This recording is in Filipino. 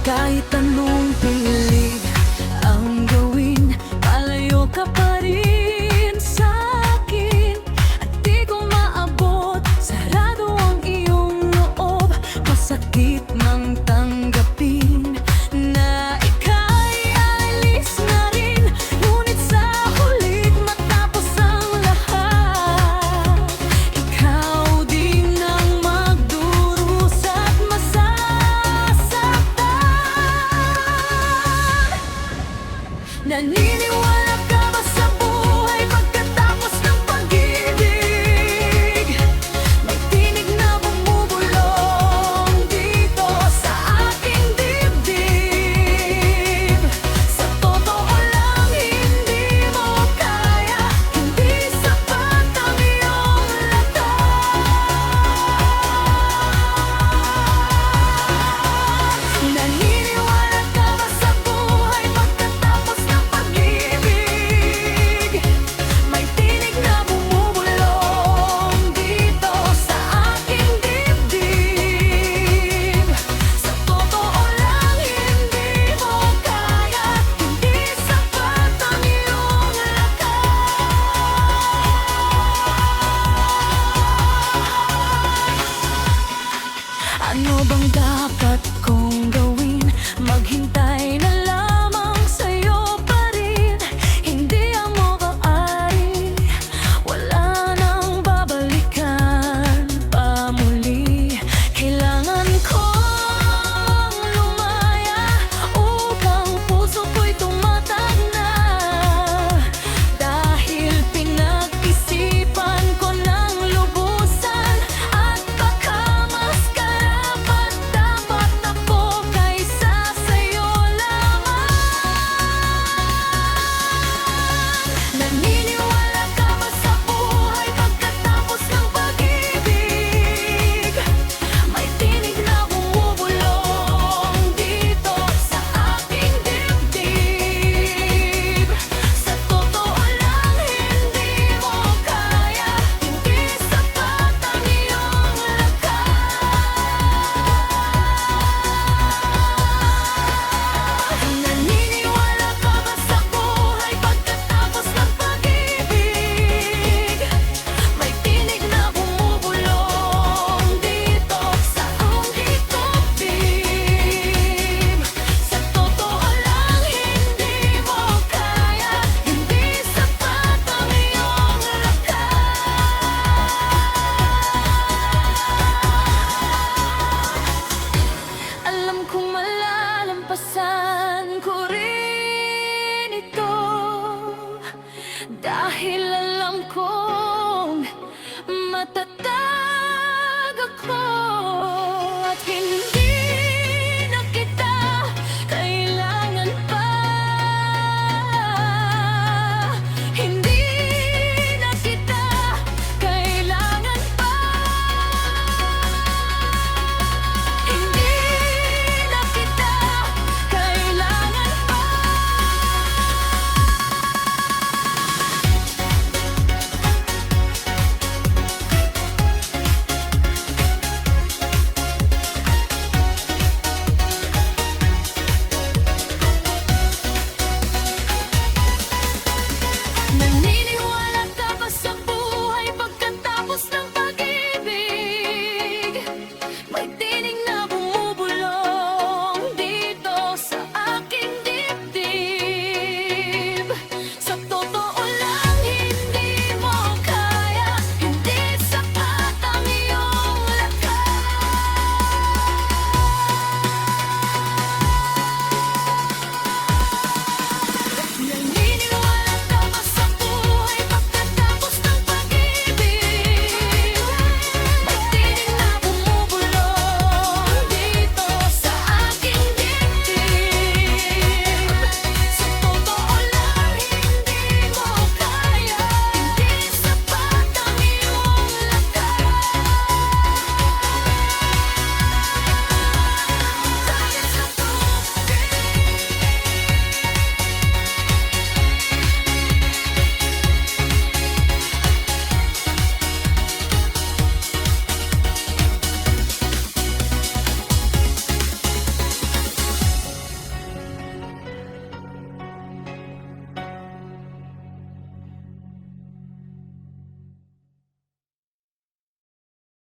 Kahit anong pilig ang gawin, palayo ka pa rin sa'kin. At di ko maabot, sarado ang iyong loob. Masakit mang tanggapin na ika'y alis na rin. Ngunit sa hulit matapos ang lahat, ikaw din ang magdurusa't masasaktan. Naniniwala ka ba sa buhay pagkatapos ng pag-ibig? May tinig na bumubulong dito sa aking dibdib. Sa totoo lang hindi mo kaya, hindi sapat ang iyong lakas. Naniniwala ka ba sa buhay pagkatapos ng pag-ibig? May tinig na bumubulong dito sa aking dibdib. Sa totoo lang hindi mo kaya, hindi sapat ang iyong lakas. Ano bang dapat kong gawin? Maghintay na lamang sa'yo pa rin. Hindi mo maaari, wala nang babalikan pa muli. Kailangan kong lumaya upang puso ko'y tumatag na. Dahil pinag-isipan ko ng lubusan, at baka mas karapat-dapat ako kaysa sa'yo lamang. Naniniwala ka ba sa buhay pagkatapos ng pag-ibig? May tinig na bumubulong dito sa aking dibdib. Sa totoo lang hindi mo kaya, hindi sapat ang iyong lakas. Naniniwala ka ba sa buhay pagkatapos ng pag-ibig? May tinig na bumubulong dito sa aking dibdib. Sa totoo lang hindi mo kaya, hindi sapat ang iyong lakas. Alam kong malalampasan